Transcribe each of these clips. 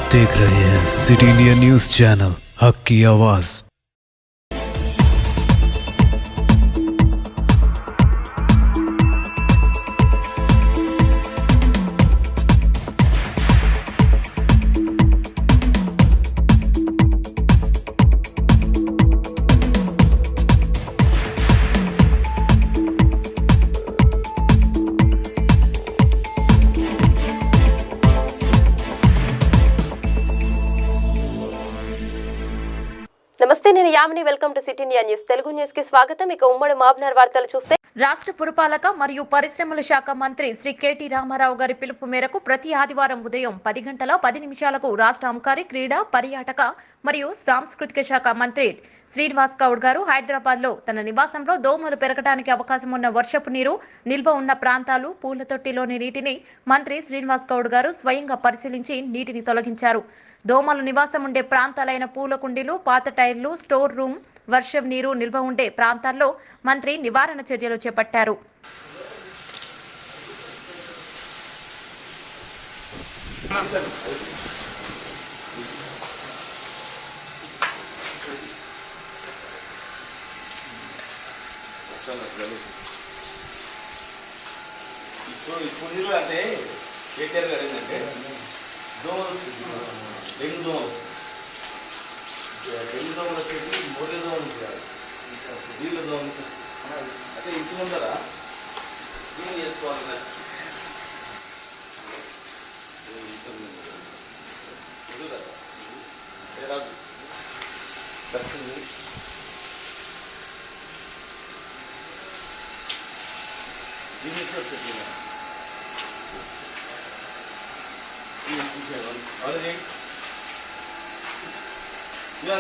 आप देख रहे हैं सिटी इंडिया न्यूज चैनल हक की आवाज। నమస్తే, నేను Yamini. Welcome to city India news. Telugu news కి స్వాగతం. ఇక ఉమ్మడి మహబూబ్నగర్ వార్తలు చూస్తే, రాష్ట్ర పురపాలక మరియు పరిశ్రమల శాఖ మంత్రి శ్రీ కేటీ రామారావు గారి పిలుపు మేరకు ప్రతి ఆదివారం ఉదయం 10 గంటల 10 నిమిషాలకు రాష్ట్ర అబ్కారీ, క్రీడా, పర్యాటక మరియు సాంస్కృతిక శాఖ మంత్రి శ్రీనివాస్ గౌడ్ గారు హైదరాబాద్ లో తన నివాసంలో దోమలు పెరగడానికి అవకాశం ఉన్న వర్షపు నీరు నిల్వ ఉన్న ప్రాంతాలు, పూల తొట్టిలోని నీటిని మంత్రి శ్రీనివాస్ గౌడ్ గారు స్వయంగా పరిశీలించి నీటిని తొలగించారు. దోమలు నివాసం ఉండే ప్రాంతాలైన పూల కుండీలు, పాత టైర్లు, స్టోర్ రూమ్, వర్షం నీరు నిల్వ ఉండే ప్రాంతాల్లో మంత్రి నివారణ చర్యలు చేపట్టారు. ఇప్పుడు అంటే కేటీఆర్ గారు ఏంటంటే డెంగ్యూ దోమలు వచ్చేసి మోరీ దోమలు కాదు, నీళ్ళ దోమలు. అంటే ఇంటి ముందర క్లీన్ చేసుకోవాలి.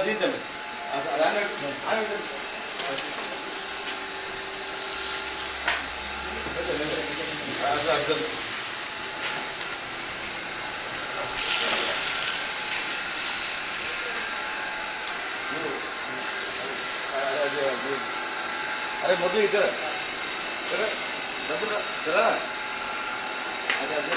దీంతండి అర్థం. అరే మొదలు ఇద్దరు డబ్బులు కదా, అదే అదే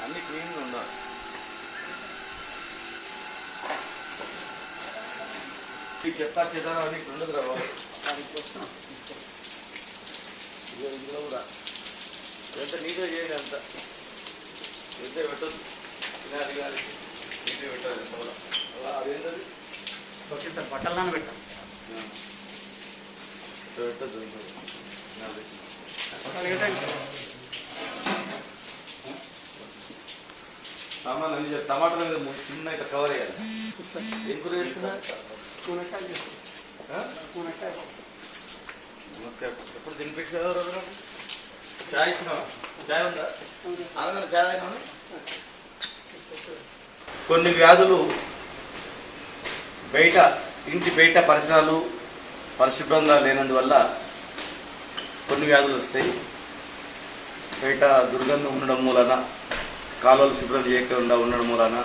అన్ని క్లీన్గా ఉన్నారు. చెత్త చెదారం అన్ని ఇక్కడ ఉండదు రా బాబు. ఇందులో కూడా ఎంత నీట్గా చేయాలి, అంత నీట్గా పెట్టదు. తినాలి కానీ నీట్గా పెట్టాలి. ఎంత కూడా అదేంటది ఓకే సార్, బట్టలను పెట్టాలి పెట్టద్దు. సామాన్ అన్ని టమాటాల మీద చిన్న ఇట్లా కవర్ అయ్యాలి. ఏం కూర చేస్తున్నా? ఎప్పుడు తినిపించు కదా రోజు. చాయ్ ఇచ్చినావా? చాయ్ ఉందా? అలాగే చాయ్ అయినా. కొన్ని వ్యాధులు బయట, ఇంటి బయట పరిసరాలు పరిశుభ్రంగా లేనందువల్ల కొన్ని వ్యాధులు వస్తాయి. బయట దుర్గంధం ఉండడం మూలన, కాలువలు శుభ్రం చేయకుండా ఉండడం మూలన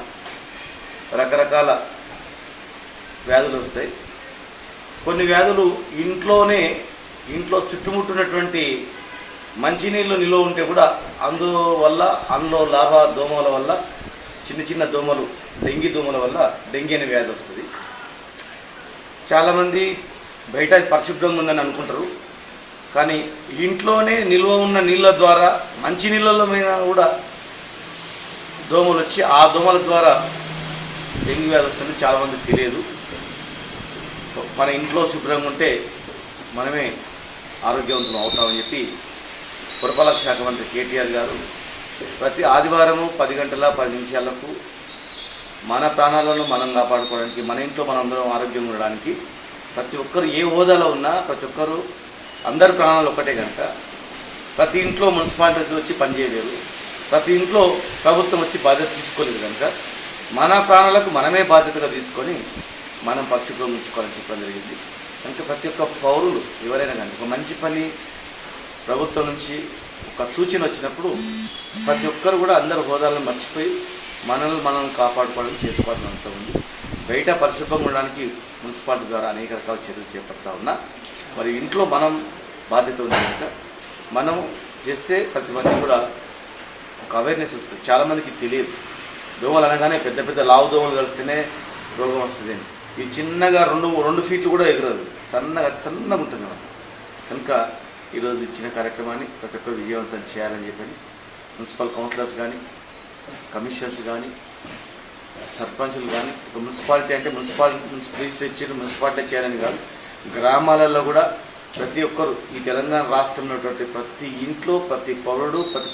రకరకాల వ్యాధులు వస్తాయి. కొన్ని వ్యాధులు ఇంట్లో చుట్టుముట్టున్నటువంటి మంచినీళ్ళు నిల్వ ఉంటే కూడా అందులో లార్వా దోమల వల్ల, చిన్న చిన్న దోమలు, డెంగీ దోమల వల్ల డెంగీ అనే వ్యాధి వస్తుంది. చాలామంది బయట పరిశుభ్రంగా ఉందని అనుకుంటారు, కానీ ఇంట్లోనే నిల్వ ఉన్న నీళ్ళ ద్వారా, మంచి నీళ్ళలో మీద కూడా దోమలు వచ్చి ఆ దోమల ద్వారా డెంగ్యూ వ్యాధి వస్తుందని చాలామందికి తెలియదు. మన ఇంట్లో శుభ్రంగా ఉంటే మనమే ఆరోగ్యవంతులు అవుతామని చెప్పి పురపాలక శాఖ మంత్రి కేటీఆర్ గారు ప్రతి ఆదివారము 10 గంటల 10 నిమిషాలకు మన ప్రాణాలను మనం కాపాడుకోవడానికి, మన ఇంట్లో మనందరం ఆరోగ్యంగా ఉండడానికి ప్రతి ఒక్కరు ఏ హోదాలో ఉన్నా ప్రతి ఒక్కరు అందరి ప్రాణాలు ఒక్కటే కనుక ప్రతి ఇంట్లో మున్సిపాలిటీలు వచ్చి పనిచేయలేరు, ప్రతి ఇంట్లో ప్రభుత్వం వచ్చి బాధ్యత తీసుకోలేదు కనుక మన ప్రాణాలకు మనమే బాధ్యతగా తీసుకొని మనం పరిశుభ్రం ఉంచుకోవాలని చెప్పడం జరిగింది. కనుక ప్రతి ఒక్క పౌరులు ఎవరైనా కానీ ఒక మంచి పని ప్రభుత్వం నుంచి ఒక సూచన వచ్చినప్పుడు ప్రతి ఒక్కరు కూడా అందరు హోదాలను మర్చిపోయి మనల్ని మనం కాపాడుకోవడం చేసుకోవాల్సిన అవసరం ఉంది. బయట పరిశుభ్రంగా ఉండడానికి మున్సిపాలిటీ ద్వారా అనేక రకాల చర్యలు చేపడతా ఉన్నా, మరి ఇంట్లో మనం బాధ్యత ఉంది కనుక మనం చేస్తే ప్రతి మంది కూడా ఒక అవేర్నెస్ వస్తుంది. చాలామందికి తెలియదు, దోమలు అనగానే పెద్ద పెద్ద లావు దోమలు కలిస్తేనే రోగం వస్తుంది అని. ఇది చిన్నగా 2 ఫీట్లు కూడా ఎగరదు, సన్నగా ఉంటుంది కదా. కనుక ఈరోజు ఇచ్చిన కార్యక్రమాన్ని ప్రతి ఒక్కరు విజయవంతం చేయాలని చెప్పని మున్సిపల్ కౌన్సిలర్స్ కానీ, కమిషనర్స్ కానీ, సర్పంచులు కానీ, ఒక మున్సిపాలిటీ అంటే మున్సిపాలిటీ చేయాలని కాదు, గ్రామాలలో కూడా ప్రతి ఒక్కరు ఈ తెలంగాణ రాష్ట్రంలో ఉన్నటువంటి ప్రతి ఇంట్లో ప్రతి పౌరుడు ప్రతి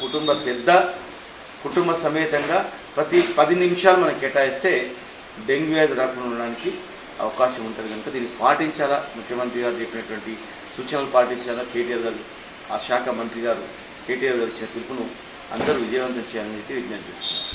కుటుంబ సమేతంగా ప్రతి 10 నిమిషాలు మనం కేటాయిస్తే డెంగ్యూ వ్యాధి రాకుండా ఉండడానికి అవకాశం ఉంటుంది. కనుక దీన్ని పాటించాలా, ముఖ్యమంత్రి గారు చెప్పినటువంటి సూచనలు పాటించాలా, కేటీఆర్ గారు ఆ శాఖ మంత్రి గారు కేటీఆర్ గారు ఇచ్చిన పిలుపును అందరూ విజయవంతం చేయాలని చెప్పి విజ్ఞప్తి చేస్తున్నారు.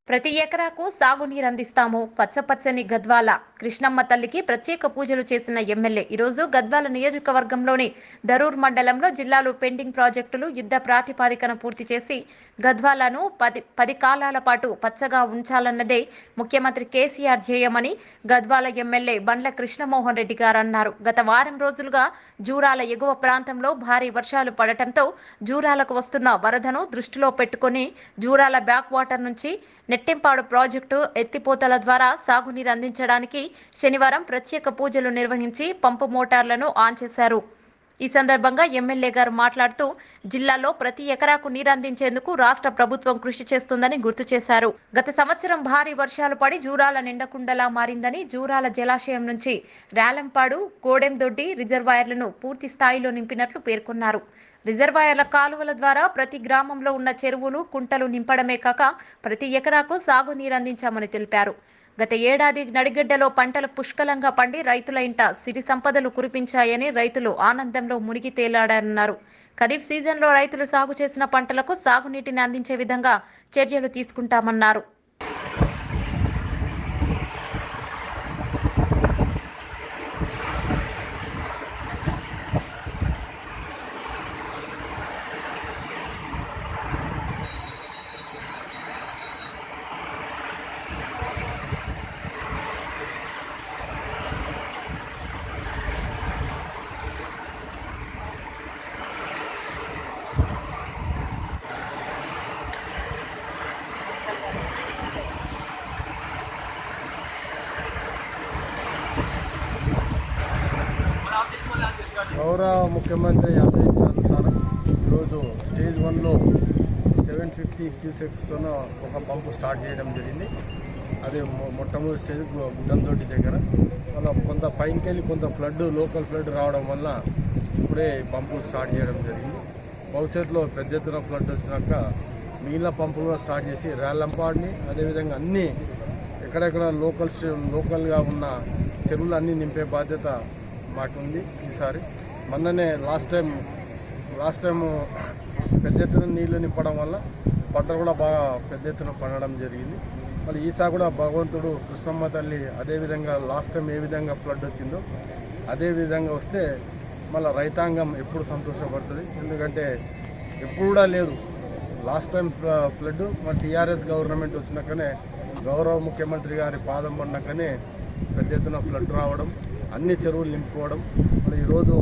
ప్రతి ఎకరాకు సాగునీరు అందిస్తాము. పచ్చపచ్చని గద్వాల కృష్ణమ్మ తల్లికి ప్రత్యేక పూజలు చేసిన ఎమ్మెల్యే ఈరోజు గద్వాల నియోజకవర్గంలోని దరూర్ మండలంలో జిల్లాలో పెండింగ్ ప్రాజెక్టులు యుద్ధ ప్రాతిపాదికన పూర్తి చేసి గద్వాలను 10 కాలాల పాటు పచ్చగా ఉంచాలన్నదే ముఖ్యమంత్రి కేసీఆర్ ధ్యేయమని గద్వాల ఎమ్మెల్యే బండ్ల కృష్ణమోహన్ రెడ్డి గారు అన్నారు. గత వారం రోజులుగా జూరాల ఎగువ ప్రాంతంలో భారీ వర్షాలు పడటంతో జూరాలకు వస్తున్న వరదను దృష్టిలో పెట్టుకుని జూరాల బ్యాక్ వాటర్ నుంచి నెట్టింపాడు ప్రాజెక్టు ఎత్తిపోతల ద్వారా సాగునీరు అందించడానికి శనివారం ప్రత్యేక పూజలు నిర్వహించి పంపు మోటార్లను ఆన్ చేశారు. ఈ సందర్భంగా ఎమ్మెల్యే గారు మాట్లాడుతూ జిల్లాలో ప్రతి ఎకరాకు నీరు అందించేందుకు రాష్ట్ర ప్రభుత్వం కృషి చేస్తుందని గుర్తు చేశారు. గత సంవత్సరం భారీ వర్షాలు పడి జూరాల నిండకుండలా మారిందని, జూరాల జలాశయం నుంచి రాలంపాడు, కోడెందొడ్డి రిజర్వాయర్లను పూర్తి స్థాయిలో నింపినట్లు పేర్కొన్నారు. రిజర్వాయర్ల కాలువల ద్వారా ప్రతి గ్రామంలో ఉన్న చెరువులు, కుంటలు నింపడమే కాక ప్రతి ఎకరాకు సాగునీరు అందించామని తెలిపారు. గత ఏడాది నడిగడ్డలో పంటలు పుష్కలంగా పండి రైతుల ఇంట సిరి సంపదలు కురిపించాయని రైతులు ఆనందంలో మునిగి తేలాడన్నారు. ఖరీఫ్ సీజన్లో రైతులు సాగు చేసిన పంటలకు సాగునీటిని అందించే విధంగా చర్యలు తీసుకుంటామన్నారు. గౌరవ ముఖ్యమంత్రి ఆదేశానుసారం ఈరోజు స్టేజ్ 1లో 750 క్యూసెక్స్తో ఒక పంపు స్టార్ట్ చేయడం జరిగింది. అది మొట్టమొదటి స్టేజ్ గుడ్డందొడ్డి దగ్గర. మన కొంత పైకి వెళ్ళి కొంత లోకల్ ఫ్లడ్ రావడం వల్ల ఇప్పుడే పంపు స్టార్ట్ చేయడం జరిగింది. భవిష్యత్తులో పెద్ద ఎత్తున ఫ్లడ్ వచ్చినాక మిగిలిన పంపులు స్టార్ట్ చేసి రాలంపాడిని అదేవిధంగా అన్నీ ఎక్కడెక్కడ లోకల్గా ఉన్న చెరువులు అన్నీ నింపే బాధ్యత మాకుంది. ఈసారి మొన్ననే లాస్ట్ టైం పెద్ద ఎత్తున నీళ్లు నింపడం వల్ల పంట కూడా బాగా పెద్ద ఎత్తున పండడం జరిగింది. మళ్ళీ ఈసారి కూడా భగవంతుడు కృష్ణమ్మ తల్లి అదేవిధంగా లాస్ట్ టైం ఏ విధంగా ఫ్లడ్ వచ్చిందో అదే విధంగా వస్తే మళ్ళీ రైతాంగం ఎప్పుడు సంతోషపడుతుంది. ఎందుకంటే ఎప్పుడు కూడా లేదు లాస్ట్ టైం ఫ్లడ్ మన టీఆర్ఎస్ గవర్నమెంట్ వచ్చినాకనే గౌరవ ముఖ్యమంత్రి గారి పాదం పడినాకనే పెద్ద ఎత్తున ఫ్లడ్ రావడం, అన్ని చెరువులు నింపుకోవడం. మరి ఈరోజు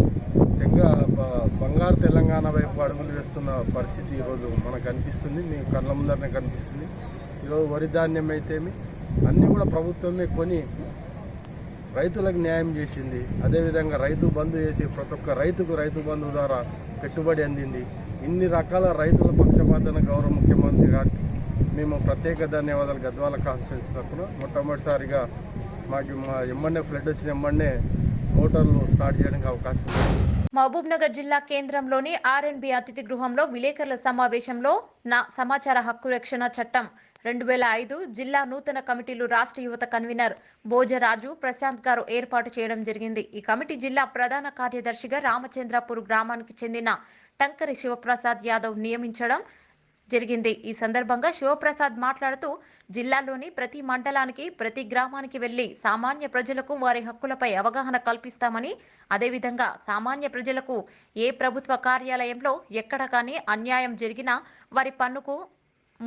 బంగారు తెలంగాణ వైపు అడుగులు వేస్తున్న పరిస్థితి ఈరోజు మనకు కనిపిస్తుంది, మీ కళ్ళ ముందరనే కనిపిస్తుంది. ఈరోజు వరి ధాన్యం అయితేమి అన్నీ కూడా ప్రభుత్వమే కొని రైతులకు న్యాయం చేసింది. అదేవిధంగా రైతు బంధు చేసి ప్రతి ఒక్క రైతు బంధు ద్వారా పెట్టుబడి అందింది. ఇన్ని రకాల రైతుల పక్షపాతన గౌరవ ముఖ్యమంత్రి గారికి మేము ప్రత్యేక ధన్యవాదాలు. గద్వాల కాన్స్టిట్యూన్సీ తరఫున మొట్టమొదటిసారిగా మా ఎమ్మెల్యే ఫ్లడ్ వచ్చిన ఎమ్మెల్యే మోటార్లు స్టార్ట్ చేయడానికి అవకాశం ఉంది. మహబూబ్ నగర్ జిల్లా కేంద్రంలోని ఆర్ఎండ్బి అతిథి గృహంలో విలేకరుల సమావేశంలో సమాచార హక్కు రక్షణ చట్టం 2005 జిల్లా నూతన కమిటీలు రాష్ట్ర యువత కన్వీనర్ భోజరాజు ప్రశాంత్ గారు ఏర్పాటు చేయడం జరిగింది. ఈ కమిటీ జిల్లా ప్రధాన కార్యదర్శిగా రామచంద్రపూర్ గ్రామానికి చెందిన టంకరి శివప్రసాద్ యాదవ్ నియమించడం జరిగింది. ఈ సందర్భంగా శివప్రసాద్ మాట్లాడుతూ జిల్లాలోని ప్రతి మండలానికి ప్రతి గ్రామానికి వెళ్లి సామాన్య ప్రజలకు వారి హక్కులపై అవగాహన కల్పిస్తామని, అదేవిధంగా సామాన్య ప్రజలకు ఏ ప్రభుత్వ కార్యాలయంలో ఎక్కడ కానీ అన్యాయం జరిగినా వారి పన్నుకు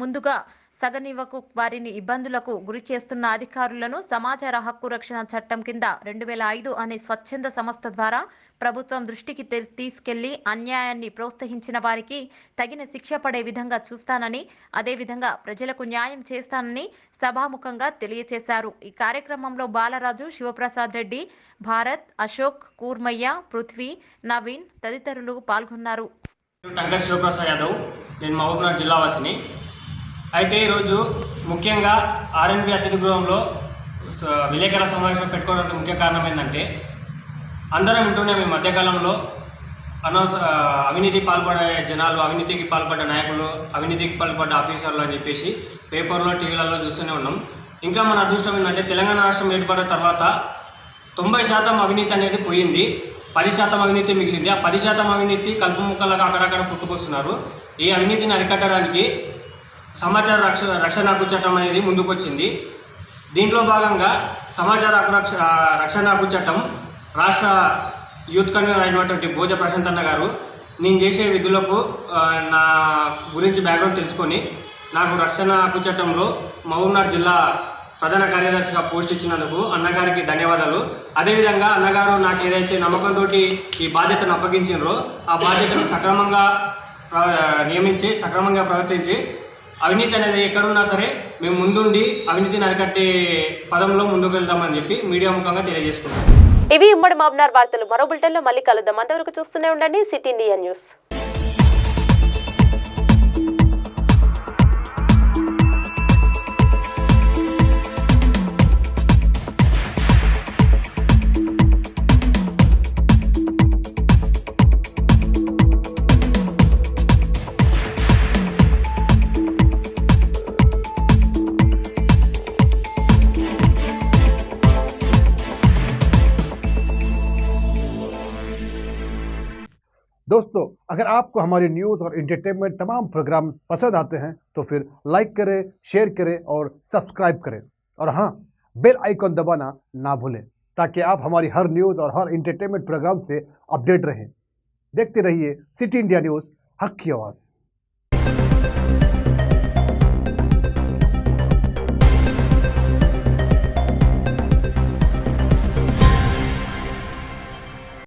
ముందుగా సగనివ్వకు వారిని ఇబ్బందులకు గురి చేస్తున్న అధికారులను సమాచార హక్కు రక్షణ చట్టం కింద 2005 అనే స్వచ్ఛంద సంస్థ ద్వారా ప్రభుత్వం దృష్టికి తీసుకెళ్లి అన్యాయాన్ని ప్రోత్సహించిన వారికి తగిన శిక్ష పడే విధంగా చూస్తానని, అదేవిధంగా ప్రజలకు న్యాయం చేస్తానని సభాముఖంగా తెలియజేశారు. ఈ కార్యక్రమంలో బాలరాజు, శివప్రసాద్ రెడ్డి, భారత్, అశోక్, కూర్మయ్య, పృథ్వీ, నవీన్ తదితరులు పాల్గొన్నారు. టంకర్ శివప్రసాద్ యాదవ్, నేను మహబూబ్నగర్ జిల్లా వాసిని. అయితే ఈరోజు ముఖ్యంగా ఆర్ఎన్బి అతిథి గృహంలో విలేకరుల సమావేశం పెట్టుకోవడానికి ముఖ్య కారణం ఏంటంటే, అందరం వింటున్నాం ఈ మధ్యకాలంలో అవినీతి పాల్పడే జనాలు, అవినీతికి పాల్పడ్డ నాయకులు, అవినీతికి పాల్పడ్డ ఆఫీసర్లు అని చెప్పేసి పేపర్లో, టీవీలలో చూస్తూనే ఉన్నాం. ఇంకా మన అదృష్టం ఏంటంటే, తెలంగాణ రాష్ట్రం ఏర్పడిన తర్వాత 90% అవినీతి అనేది పోయింది, 10% అవినీతి మిగిలింది. ఆ 10% అవినీతి కలుపు ముక్కలుగా అక్కడక్కడ పుట్టుకొస్తున్నారు. ఈ అవినీతిని అరికట్టడానికి సమాచార రక్షణ హక్కు చట్టం అనేది ముందుకొచ్చింది. దీంట్లో భాగంగా సమాచార రక్షణ హక్కు చట్టం రాష్ట్ర యూత్ కన్వీనర్ అయినటువంటి భోజ ప్రశాంత్ అన్న గారు నేను చేసే విధులకు నా గురించి బ్యాక్గ్రౌండ్ తెలుసుకొని నాకు రక్షణ హక్కు చట్టంలో మహబూబ్నగర్ జిల్లా ప్రధాన కార్యదర్శిగా పోస్ట్ ఇచ్చినందుకు అన్నగారికి ధన్యవాదాలు. అదేవిధంగా అన్నగారు నాకు ఏదైతే నమ్మకంతో ఈ బాధ్యతను అప్పగించారో ఆ బాధ్యతను సక్రమంగా నియమించి సక్రమంగా ప్రవర్తించి అవినీతి అనేది ఎక్కడున్నా సరే మేము ముందుండి అవినీతిని అరికట్టే పదంలో ముందుకు వెళ్దామని చెప్పి మీడియా ముఖంగా తెలియజేసుకుంటాం. ఇవి ఉమ్మడి మహబూబ్నగర్ వార్తలు. మరో బులెటిన్లో మళ్ళీ కలుద్దాం. అంతవరకు చూస్తూనే ఉండండి సిటీ ఇండియా న్యూస్. दोस्तों, अगर आपको हमारी न्यूज़ और एंटरटेनमेंट तमाम प्रोग्राम पसंद आते हैं तो फिर लाइक करें, शेयर करें और सब्सक्राइब करें, और हाँ, बेल आइकॉन दबाना ना भूलें ताकि आप हमारी हर न्यूज़ और हर एंटरटेनमेंट प्रोग्राम से अपडेट रहें। देखते रहिए सिटी इंडिया न्यूज़, हक की आवाज़।